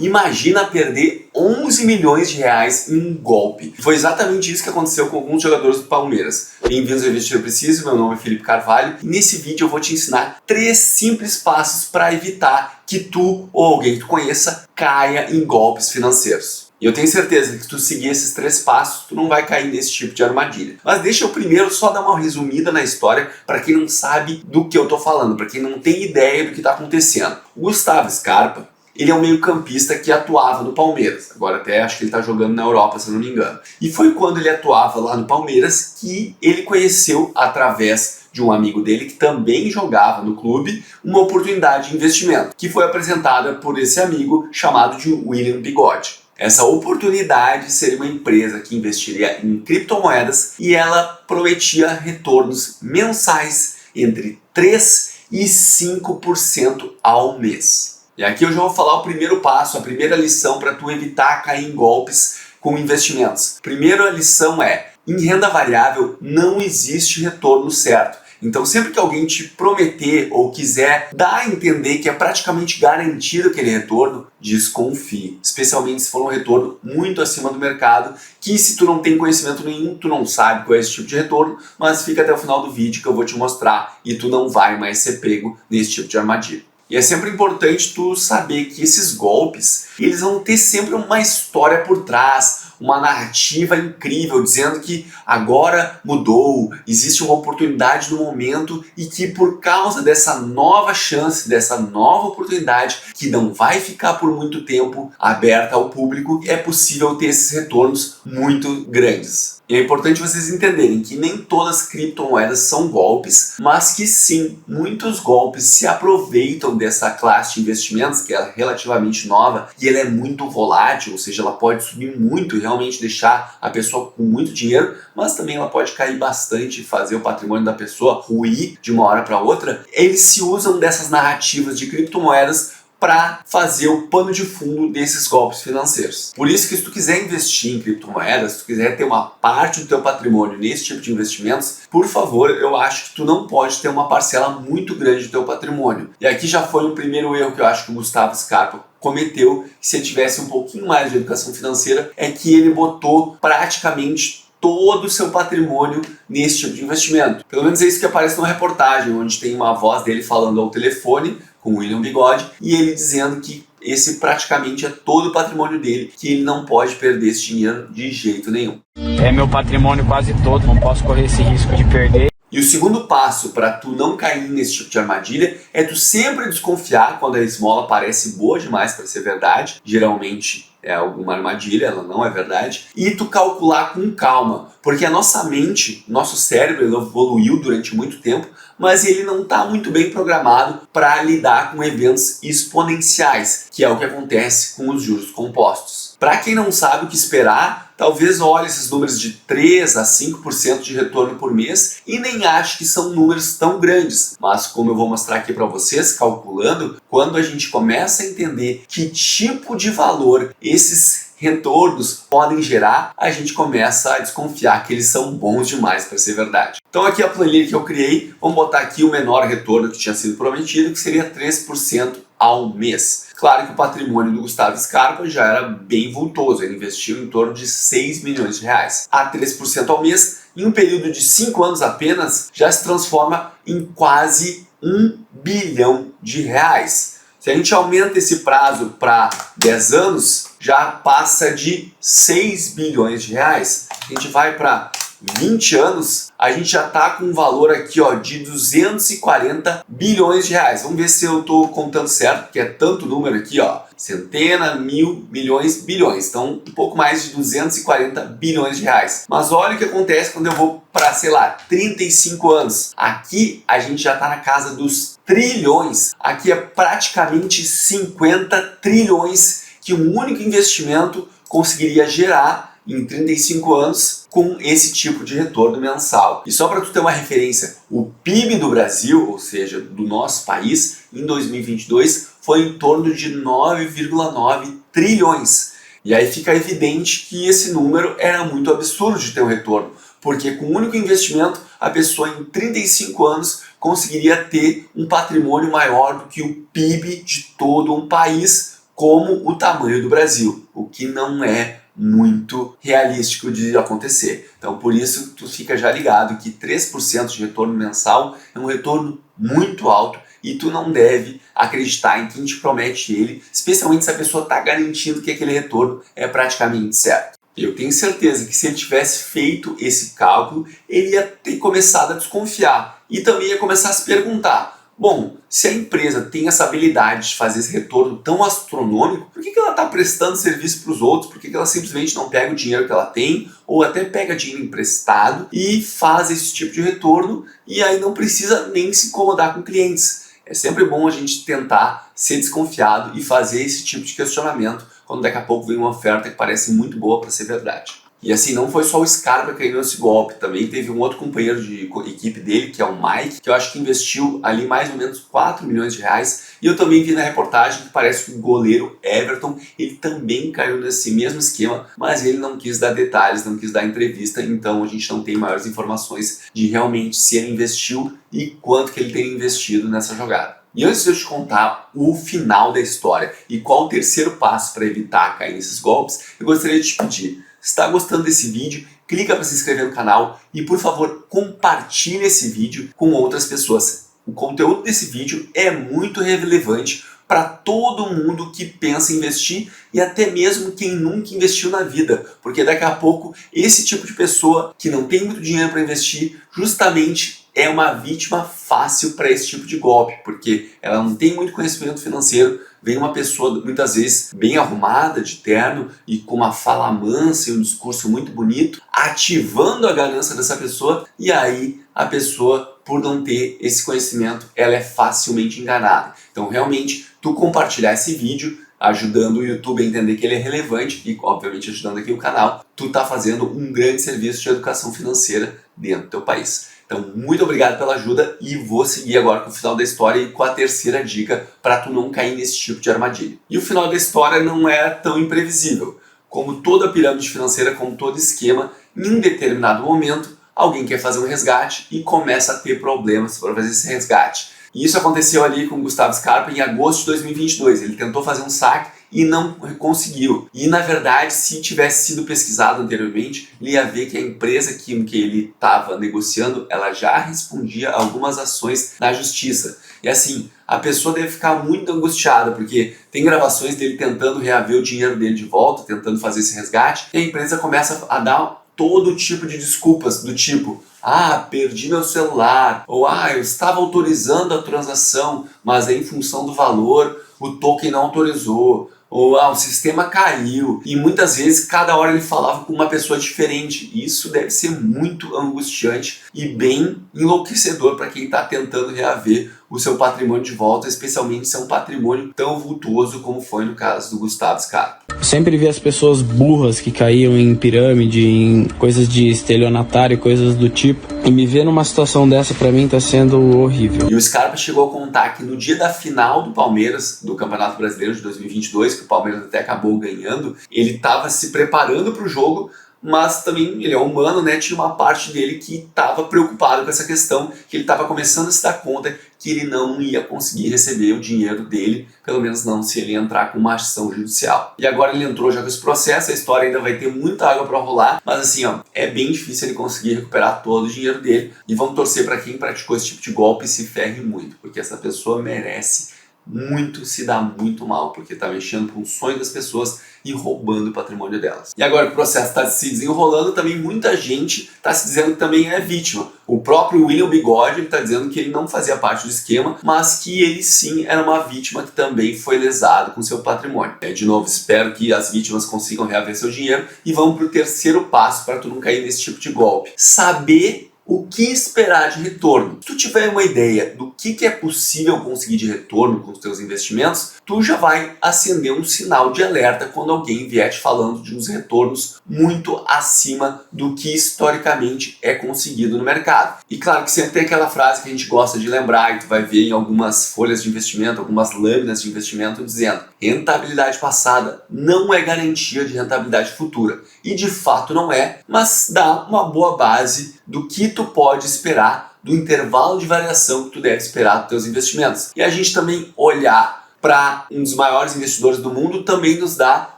Imagina perder 11 milhões de reais em um golpe. Foi exatamente isso que aconteceu com alguns jogadores do Palmeiras. Bem-vindos ao Investidor Preciso, meu nome é Felipe Carvalho e nesse vídeo eu vou te ensinar 3 simples passos para evitar que tu ou alguém que tu conheça caia em golpes financeiros. E eu tenho certeza que se tu seguir esses 3 passos, tu não vai cair nesse tipo de armadilha. Mas deixa eu primeiro só dar uma resumida na história para quem não sabe do que eu tô falando, para quem não tem ideia do que está acontecendo. O Gustavo Scarpa, ele é um meio-campista que atuava no Palmeiras. Agora até acho que ele está jogando na Europa, se eu não me engano. E foi quando ele atuava lá no Palmeiras que ele conheceu, através de um amigo dele que também jogava no clube, uma oportunidade de investimento, que foi apresentada por esse amigo chamado de William Bigode. Essa oportunidade seria uma empresa que investiria em criptomoedas e ela prometia retornos mensais entre 3% e 5% ao mês. E aqui eu já vou falar o primeiro passo, a primeira lição para tu evitar cair em golpes com investimentos. Primeira lição é: em renda variável não existe retorno certo. Então sempre que alguém te prometer ou quiser dar a entender que é praticamente garantido aquele retorno, desconfie. Especialmente se for um retorno muito acima do mercado, que se tu não tem conhecimento nenhum, tu não sabe qual é esse tipo de retorno, mas fica até o final do vídeo que eu vou te mostrar e tu não vai mais ser pego nesse tipo de armadilha. E é sempre importante tu saber que esses golpes, eles vão ter sempre uma história por trás, uma narrativa incrível, dizendo que agora mudou, existe uma oportunidade no momento e que por causa dessa nova chance, dessa nova oportunidade, que não vai ficar por muito tempo aberta ao público, é possível ter esses retornos muito grandes. E é importante vocês entenderem que nem todas as criptomoedas são golpes, mas que sim, muitos golpes se aproveitam dessa classe de investimentos, que é relativamente nova, e ela é muito volátil, ou seja, ela pode subir muito e realmente deixar a pessoa com muito dinheiro, mas também ela pode cair bastante e fazer o patrimônio da pessoa ruir de uma hora para outra. Eles se usam dessas narrativas de criptomoedas para fazer o pano de fundo desses golpes financeiros. Por isso que se tu quiser investir em criptomoedas, se tu quiser ter uma parte do teu patrimônio nesse tipo de investimentos, por favor, eu acho que tu não pode ter uma parcela muito grande do teu patrimônio. E aqui já foi o primeiro erro que eu acho que o Gustavo Scarpa cometeu, que se ele tivesse um pouquinho mais de educação financeira, é que ele botou praticamente todo o seu patrimônio nesse tipo de investimento. Pelo menos é isso que aparece numa reportagem, onde tem uma voz dele falando ao telefone com o William Bigode e ele dizendo que esse praticamente é todo o patrimônio dele, que ele não pode perder esse dinheiro de jeito nenhum. É meu patrimônio quase todo, não posso correr esse risco de perder. E o segundo passo para tu não cair nesse tipo de armadilha é tu sempre desconfiar quando a esmola parece boa demais para ser verdade. Geralmente é alguma armadilha, ela não é verdade. E tu calcular com calma, porque a nossa mente, nosso cérebro, ele evoluiu durante muito tempo, mas ele não está muito bem programado para lidar com eventos exponenciais, que é o que acontece com os juros compostos. Para quem não sabe o que esperar, talvez olhe esses números de 3 a 5% de retorno por mês e nem ache que são números tão grandes. Mas como eu vou mostrar aqui para vocês, calculando, quando a gente começa a entender que tipo de valor esses retornos podem gerar, a gente começa a desconfiar que eles são bons demais para ser verdade. Então aqui a planilha que eu criei, vamos botar aqui o menor retorno que tinha sido prometido, que seria 3% ao mês. Claro que o patrimônio do Gustavo Scarpa já era bem vultoso, ele investiu em torno de 6 milhões de reais. A 3% ao mês, em um período de 5 anos apenas, já se transforma em quase 1 bilhão de reais. Se a gente aumenta esse prazo para 10 anos, já passa de 6 bilhões de reais. A gente vai para 20 anos, a gente já está com um valor aqui ó, de 240 bilhões de reais. Vamos ver se eu estou contando certo, porque é tanto número aqui, ó. Centena, mil, milhões, bilhões. Então, um pouco mais de 240 bilhões de reais. Mas olha o que acontece quando eu vou para, sei lá, 35 anos. Aqui a gente já está na casa dos trilhões. Aqui é praticamente 50 trilhões que um único investimento conseguiria gerar em 35 anos com esse tipo de retorno mensal. E só para tu ter uma referência, o PIB do Brasil, ou seja, do nosso país, em 2022 foi em torno de 9,9 trilhões. E aí fica evidente que esse número era muito absurdo de ter um retorno, porque com um único investimento a pessoa em 35 anos conseguiria ter um patrimônio maior do que o PIB de todo um país como o tamanho do Brasil, o que não é muito realístico de acontecer. Então por isso tu fica já ligado que 3% de retorno mensal é um retorno muito alto e tu não deve acreditar em quem te promete ele, especialmente se a pessoa está garantindo que aquele retorno é praticamente certo. Eu tenho certeza que se ele tivesse feito esse cálculo, ele ia ter começado a desconfiar e também ia começar a se perguntar: bom, se a empresa tem essa habilidade de fazer esse retorno tão astronômico, por que ela está prestando serviço para os outros? Por que ela simplesmente não pega o dinheiro que ela tem ou até pega dinheiro emprestado e faz esse tipo de retorno e aí não precisa nem se incomodar com clientes? É sempre bom a gente tentar ser desconfiado e fazer esse tipo de questionamento quando daqui a pouco vem uma oferta que parece muito boa para ser verdade. E assim, não foi só o Scarpa que caiu nesse golpe, também teve um outro companheiro de equipe dele, que é o Mike, que eu acho que investiu ali mais ou menos 4 milhões de reais. E eu também vi na reportagem que parece que o goleiro Everton, ele também caiu nesse mesmo esquema, mas ele não quis dar detalhes, não quis dar entrevista, então a gente não tem maiores informações de realmente se ele investiu e quanto que ele tem investido nessa jogada. E antes de eu te contar o final da história e qual o terceiro passo para evitar cair nesses golpes, eu gostaria de te pedir: se está gostando desse vídeo, clica para se inscrever no canal e, por favor, compartilhe esse vídeo com outras pessoas. O conteúdo desse vídeo é muito relevante para todo mundo que pensa em investir e até mesmo quem nunca investiu na vida, porque daqui a pouco esse tipo de pessoa que não tem muito dinheiro para investir justamente é uma vítima fácil para esse tipo de golpe, porque ela não tem muito conhecimento financeiro. Vem uma pessoa muitas vezes bem arrumada, de terno e com uma fala mansa e um discurso muito bonito, ativando a ganância dessa pessoa, e aí a pessoa, por não ter esse conhecimento, ela é facilmente enganada. Então realmente, tu compartilhar esse vídeo, ajudando o YouTube a entender que ele é relevante e obviamente ajudando aqui o canal, tu tá fazendo um grande serviço de educação financeira dentro do teu país. Então, muito obrigado pela ajuda e vou seguir agora com o final da história e com a terceira dica para tu não cair nesse tipo de armadilha. E o final da história não é tão imprevisível. Como toda pirâmide financeira, como todo esquema, em um determinado momento, alguém quer fazer um resgate e começa a ter problemas para fazer esse resgate. E isso aconteceu ali com o Gustavo Scarpa em agosto de 2022. Ele tentou fazer um saque e não conseguiu. E na verdade, se tivesse sido pesquisado anteriormente, ele ia ver que a empresa que ele estava negociando, ela já respondia a algumas ações na justiça. E assim, a pessoa deve ficar muito angustiada, porque tem gravações dele tentando reaver o dinheiro dele de volta, tentando fazer esse resgate, e a empresa começa a dar todo tipo de desculpas, do tipo: ah, perdi meu celular, ou ah, eu estava autorizando a transação, mas em função do valor o token não autorizou, ou ah, o sistema caiu. E muitas vezes cada hora ele falava com uma pessoa diferente. Isso deve ser muito angustiante e bem enlouquecedor para quem está tentando reaver o seu patrimônio de volta, especialmente se é um patrimônio tão vultuoso como foi no caso do Gustavo Scarpa. Eu sempre vi as pessoas burras que caíam em pirâmide, em coisas de estelionatário, coisas do tipo. E me ver numa situação dessa pra mim tá sendo horrível. E o Scarpa chegou a contar que no dia da final do Palmeiras, do Campeonato Brasileiro de 2022, que o Palmeiras até acabou ganhando, ele estava se preparando para o jogo, mas também ele é humano, né? Tinha uma parte dele que estava preocupado com essa questão, que ele estava começando a se dar conta que ele não ia conseguir receber o dinheiro dele, pelo menos não se ele entrar com uma ação judicial. E agora ele entrou já com esse processo, a história ainda vai ter muita água para rolar, mas assim, ó, é bem difícil ele conseguir recuperar todo o dinheiro dele, e vamos torcer para quem praticou esse tipo de golpe se ferre muito, porque essa pessoa merece muito, se dá muito mal, porque está mexendo com o sonho das pessoas e roubando o patrimônio delas. E agora que o processo está se desenrolando, também muita gente está se dizendo que também é vítima. O próprio William Bigode está dizendo que ele não fazia parte do esquema, mas que ele sim era uma vítima que também foi lesado com seu patrimônio. De novo, espero que as vítimas consigam reaver seu dinheiro e vamos para o terceiro passo para tu não cair nesse tipo de golpe. Saber o que esperar de retorno. Se tu tiver uma ideia do que é possível conseguir de retorno com os teus investimentos, tu já vai acender um sinal de alerta quando alguém vier te falando de uns retornos muito acima do que historicamente é conseguido no mercado. E claro que sempre tem aquela frase que a gente gosta de lembrar, e tu vai ver em algumas folhas de investimento, algumas lâminas de investimento dizendo: rentabilidade passada não é garantia de rentabilidade futura. E de fato não é, mas dá uma boa base do que tu pode esperar, do intervalo de variação que tu deve esperar dos teus investimentos. E a gente também olhar para um dos maiores investidores do mundo também nos dá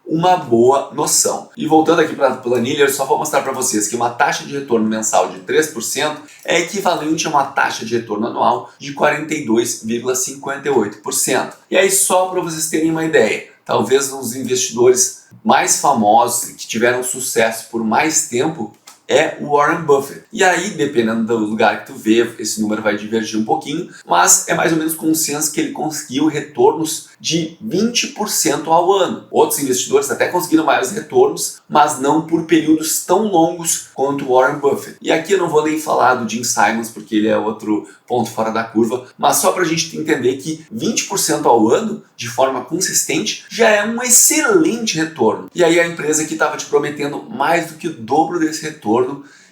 uma boa noção. E voltando aqui para a planilha, eu só vou mostrar para vocês que uma taxa de retorno mensal de 3% é equivalente a uma taxa de retorno anual de 42,58%. E aí, só para vocês terem uma ideia, talvez um dos investidores mais famosos que tiveram sucesso por mais tempo é o Warren Buffett. E aí, dependendo do lugar que tu vê, esse número vai divergir um pouquinho, mas é mais ou menos consenso que ele conseguiu retornos de 20% ao ano. Outros investidores até conseguiram maiores retornos, mas não por períodos tão longos quanto o Warren Buffett. E aqui eu não vou nem falar do Jim Simons, porque ele é outro ponto fora da curva, mas só para a gente entender que 20% ao ano, de forma consistente, já é um excelente retorno. E aí a empresa que estava te prometendo mais do que o dobro desse retorno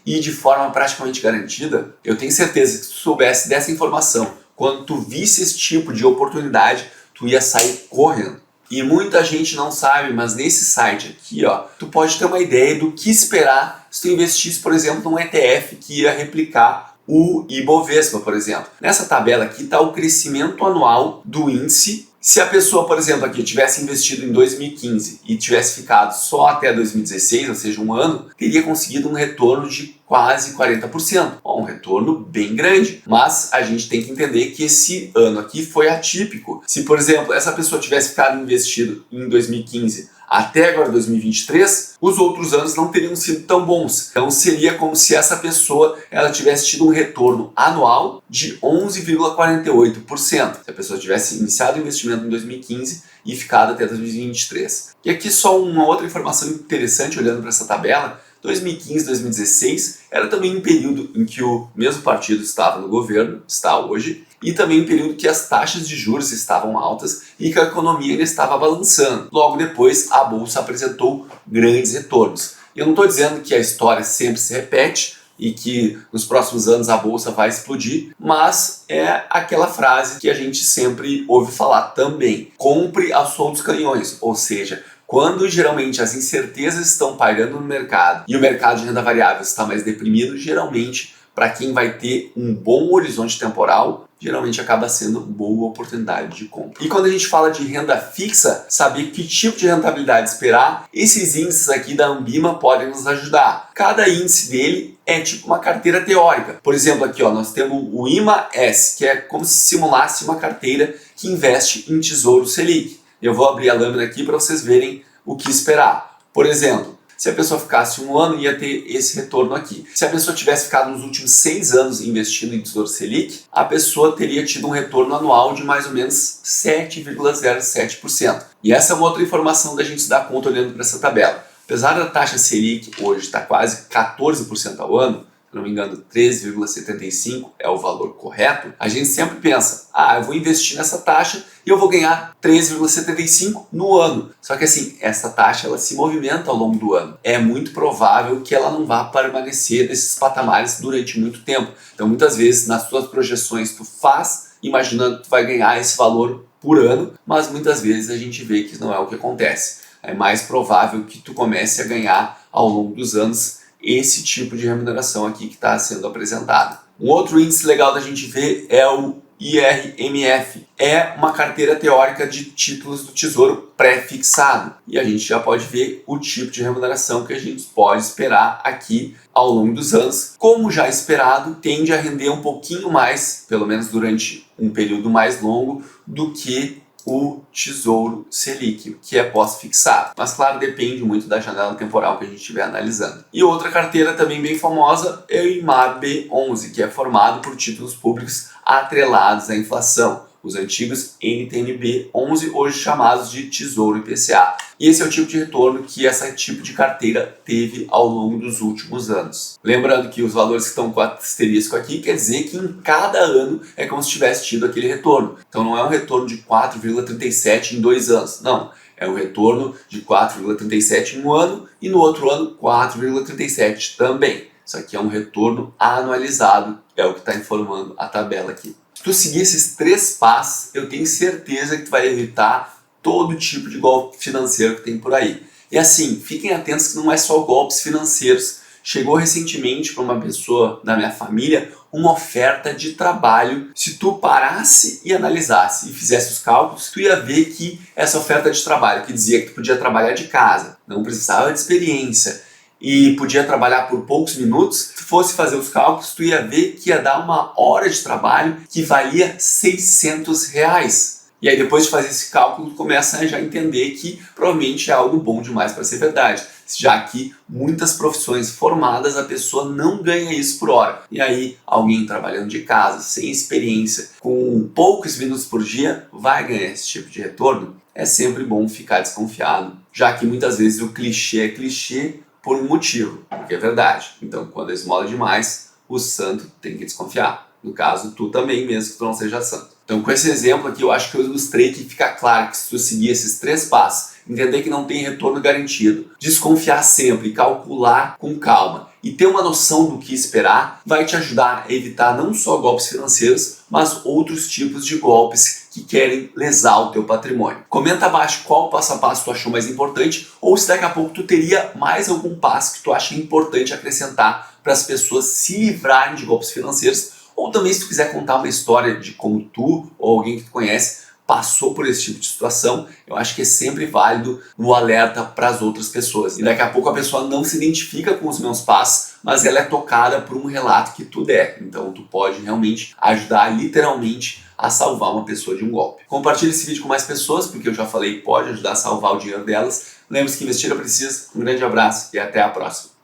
e de forma praticamente garantida, eu tenho certeza que se tu soubesse dessa informação, quando tu visse esse tipo de oportunidade, tu ia sair correndo. E muita gente não sabe, mas nesse site aqui, ó, tu pode ter uma ideia do que esperar se tu investisse, por exemplo, num ETF que ia replicar o Ibovespa, por exemplo. Nessa tabela aqui está o crescimento anual do índice. Se a pessoa, por exemplo, aqui tivesse investido em 2015 e tivesse ficado só até 2016, ou seja, um ano, teria conseguido um retorno de quase 40%. Bom, um retorno bem grande, mas a gente tem que entender que esse ano aqui foi atípico. Se, por exemplo, essa pessoa tivesse ficado investido em 2015 até agora 2023, os outros anos não teriam sido tão bons. Então seria como se essa pessoa ela tivesse tido um retorno anual de 11,48%. Se a pessoa tivesse iniciado o investimento em 2015 e ficado até 2023. E aqui só uma outra informação interessante olhando para essa tabela. 2015, 2016 era também um período em que o mesmo partido estava no governo, está hoje, e também um período que as taxas de juros estavam altas e que a economia ainda estava balançando. Logo depois, a bolsa apresentou grandes retornos. Eu não estou dizendo que a história sempre se repete e que nos próximos anos a bolsa vai explodir, mas é aquela frase que a gente sempre ouve falar também: compre a sol dos canhões, ou seja, quando geralmente as incertezas estão pairando no mercado e o mercado de renda variável está mais deprimido, geralmente para quem vai ter um bom horizonte temporal, geralmente acaba sendo boa oportunidade de compra. E quando a gente fala de renda fixa, saber que tipo de rentabilidade esperar, esses índices aqui da Ambima podem nos ajudar. Cada índice dele é tipo uma carteira teórica. Por exemplo, aqui ó, nós temos o IMA-S, que é como se simulasse uma carteira que investe em Tesouro Selic. Eu vou abrir a lâmina aqui para vocês verem o que esperar. Por exemplo, se a pessoa ficasse um ano, ia ter esse retorno aqui. Se a pessoa tivesse ficado nos últimos 6 anos investindo em Tesouro Selic, a pessoa teria tido um retorno anual de mais ou menos 7,07%. E essa é uma outra informação da gente se dar conta olhando para essa tabela. Apesar da taxa Selic hoje estar quase 14% ao ano, se não me engano 13,75 é o valor correto, a gente sempre pensa, eu vou investir nessa taxa e eu vou ganhar 13,75 no ano. Só que assim, essa taxa ela se movimenta ao longo do ano. É muito provável que ela não vá permanecer nesses patamares durante muito tempo. Então muitas vezes nas suas projeções tu faz imaginando que tu vai ganhar esse valor por ano, mas muitas vezes a gente vê que não é o que acontece. É mais provável que tu comece a ganhar ao longo dos anos esse tipo de remuneração aqui que está sendo apresentado. Um outro índice legal da gente ver é o IRMF. É uma carteira teórica de títulos do Tesouro pré-fixado. E a gente já pode ver o tipo de remuneração que a gente pode esperar aqui ao longo dos anos. Como já esperado, tende a render um pouquinho mais, pelo menos durante um período mais longo, do que o Tesouro Selic, que é pós-fixado. Mas claro, depende muito da janela temporal que a gente estiver analisando. E outra carteira também bem famosa é o IMAB11, que é formado por títulos públicos atrelados à inflação, os antigos NTNB11, hoje chamados de Tesouro IPCA. E esse é o tipo de retorno que esse tipo de carteira teve ao longo dos últimos anos. Lembrando que os valores que estão com asterisco aqui quer dizer que em cada ano é como se tivesse tido aquele retorno. Então não é um retorno de 4,37 em 2 anos, não. É um retorno de 4,37 em um ano e no outro ano 4,37 também. Isso aqui é um retorno anualizado, é o que está informando a tabela aqui. Se tu seguir esses 3 passos, eu tenho certeza que tu vai evitar todo tipo de golpe financeiro que tem por aí. E assim, fiquem atentos que não é só golpes financeiros. Chegou recentemente para uma pessoa da minha família uma oferta de trabalho. Se tu parasse e analisasse e fizesse os cálculos, tu ia ver que essa oferta de trabalho, que dizia que tu podia trabalhar de casa, não precisava de experiência e podia trabalhar por poucos minutos, se tu fosse fazer os cálculos, tu ia ver que ia dar uma hora de trabalho que valia R$600. E aí depois de fazer esse cálculo, tu começa a já entender que provavelmente é algo bom demais para ser verdade, já que muitas profissões formadas a pessoa não ganha isso por hora. E aí alguém trabalhando de casa, sem experiência, com poucos minutos por dia, vai ganhar esse tipo de retorno? É sempre bom ficar desconfiado, já que muitas vezes o clichê é clichê por um motivo, porque é verdade. Então quando esmola demais, o santo tem que desconfiar. No caso, tu também, mesmo que tu não seja santo. Então, com esse exemplo aqui, eu acho que eu ilustrei que fica claro que se tu seguir esses 3 passos, entender que não tem retorno garantido, desconfiar sempre, calcular com calma e ter uma noção do que esperar, vai te ajudar a evitar não só golpes financeiros, mas outros tipos de golpes que querem lesar o teu patrimônio. Comenta abaixo qual passo a passo tu achou mais importante, ou se daqui a pouco tu teria mais algum passo que tu acha importante acrescentar para as pessoas se livrarem de golpes financeiros. Ou também se tu quiser contar uma história de como tu ou alguém que tu conhece passou por esse tipo de situação, eu acho que é sempre válido o alerta para as outras pessoas. E daqui a pouco a pessoa não se identifica com os meus passos, mas ela é tocada por um relato que tu der. Então tu pode realmente ajudar literalmente a salvar uma pessoa de um golpe. Compartilhe esse vídeo com mais pessoas, porque eu já falei, pode ajudar a salvar o dinheiro delas. Lembre-se que investir é preciso. Um grande abraço e até a próxima.